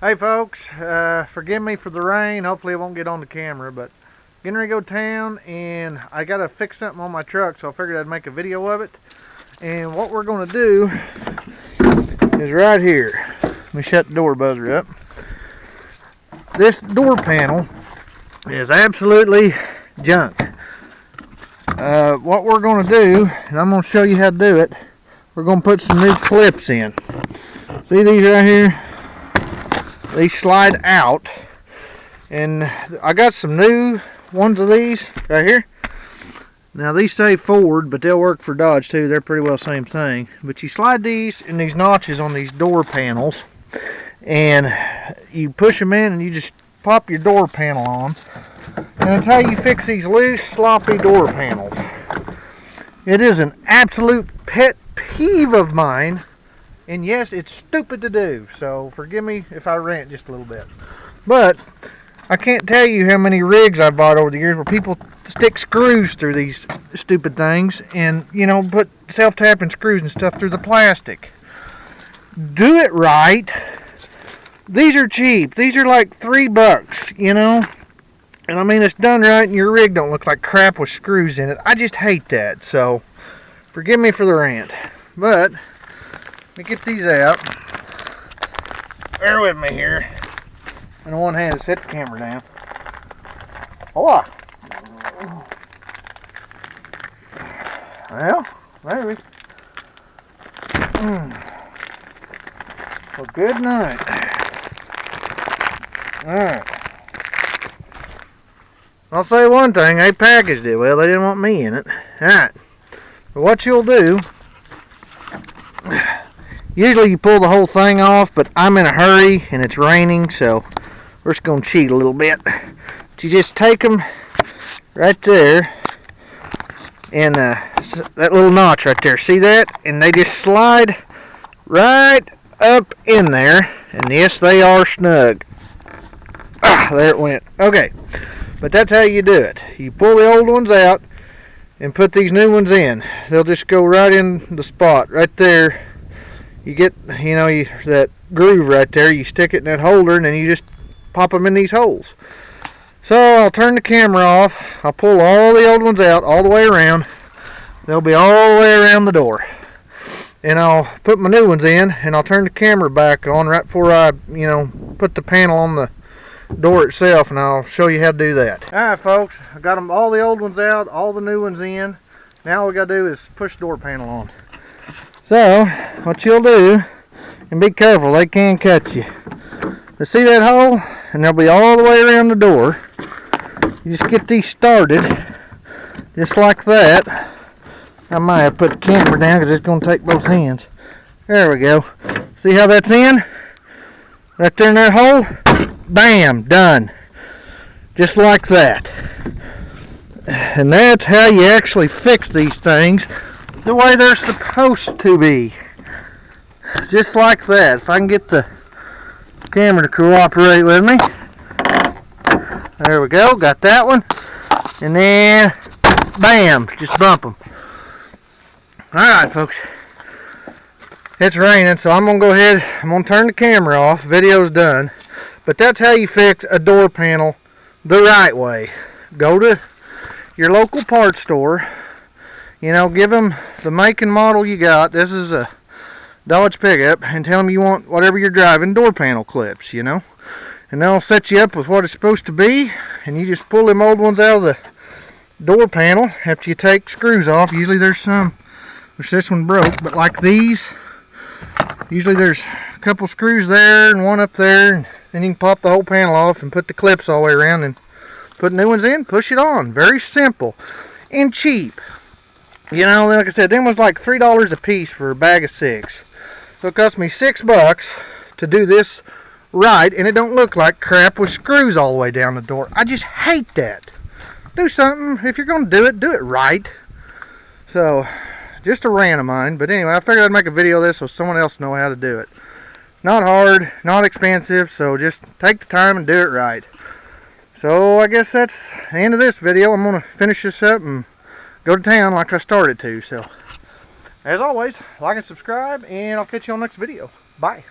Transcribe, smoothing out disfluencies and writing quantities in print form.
Hey folks, forgive me for the rain. Hopefully it won't get on the camera, but getting ready to go to town and I gotta fix something on my truck, so I figured I'd make a video of it. And what we're gonna do is right here. Let me shut the door buzzer up. This door panel is absolutely junk. What we're gonna do, and I'm gonna show you how to do it, we're gonna put some new clips in. See these right here? They slide out, and I got some new ones of these right here. Now these say Ford, but they'll work for Dodge too. They're pretty well the same thing. But you slide these in these notches on these door panels, and you push them in, and you just pop your door panel on. And that's how you fix these loose, sloppy door panels. It is an absolute pet peeve of mine. And yes, it's stupid to do, so forgive me if I rant just a little bit. But I can't tell you how many rigs I've bought over the years where people stick screws through these stupid things and, you know, put self-tapping screws and stuff through the plastic. Do it right. These are cheap. These are like $3, you know. And I mean, it's done right and your rig don't look like crap with screws in it. I just hate that, so forgive me for the rant. But let me get these out. Bear with me here. On one hand, set the camera down. Oh, well, maybe. Well, good night. Alright. I'll say one thing, they packaged it well. They didn't want me in it. Alright. But what you'll do, usually you pull the whole thing off, but I'm in a hurry and it's raining, so we're just going to cheat a little bit. But you just take them right there, and that little notch right there, see that? And they just slide right up in there, and yes, they are snug. There it went. Okay, but that's how you do it. You pull the old ones out and put these new ones in. They'll just go right in the spot right there. You get, you know, that groove right there, you stick it in that holder, and then you just pop them in these holes. So I'll turn the camera off. I'll pull all the old ones out all the way around. They'll be all the way around the door. And I'll put my new ones in, and I'll turn the camera back on right before I, you know, put the panel on the door itself, and I'll show you how to do that. Alright folks, I got them, all the old ones out, all the new ones in. Now all we got to do is push the door panel on. So, what you'll do, and be careful, they can cut you. But see that hole? And they'll be all the way around the door. You just get these started, just like that. I might have put the camera down because it's going to take both hands. There we go. See how that's in? Right there in that hole? Bam! Done. Just like that. And that's how you actually fix these things the way they're supposed to be. Just like that. If I can get the camera to cooperate with me. There we go. Got that one. And then, bam! Just bump them. Alright folks. It's raining, so I'm going to go ahead. I'm going to turn the camera off. Video's done. But that's how you fix a door panel the right way. Go to your local parts store. You know, give them the make and model you got. This is a Dodge pickup, and tell them you want whatever you're driving door panel clips, you know. And they'll set you up with what it's supposed to be, and you just pull them old ones out of the door panel after you take screws off. Usually there's some, which this one broke, but like these, usually there's a couple screws there and one up there, and then you can pop the whole panel off and put the clips all the way around and put new ones in, push it on. Very simple and cheap. You know, like I said, them was like $3 a piece for a bag of 6. So it cost me $6 to do this right, and it don't look like crap with screws all the way down the door. I just hate that. Do something, if you're going to do it right. So, just a rant of mine. But anyway, I figured I'd make a video of this so someone else know how to do it. Not hard, not expensive, so just take the time and do it right. So I guess that's the end of this video. I'm going to finish this up and go to town like I started to. So, as always, like and subscribe, and I'll catch you on the next video. Bye.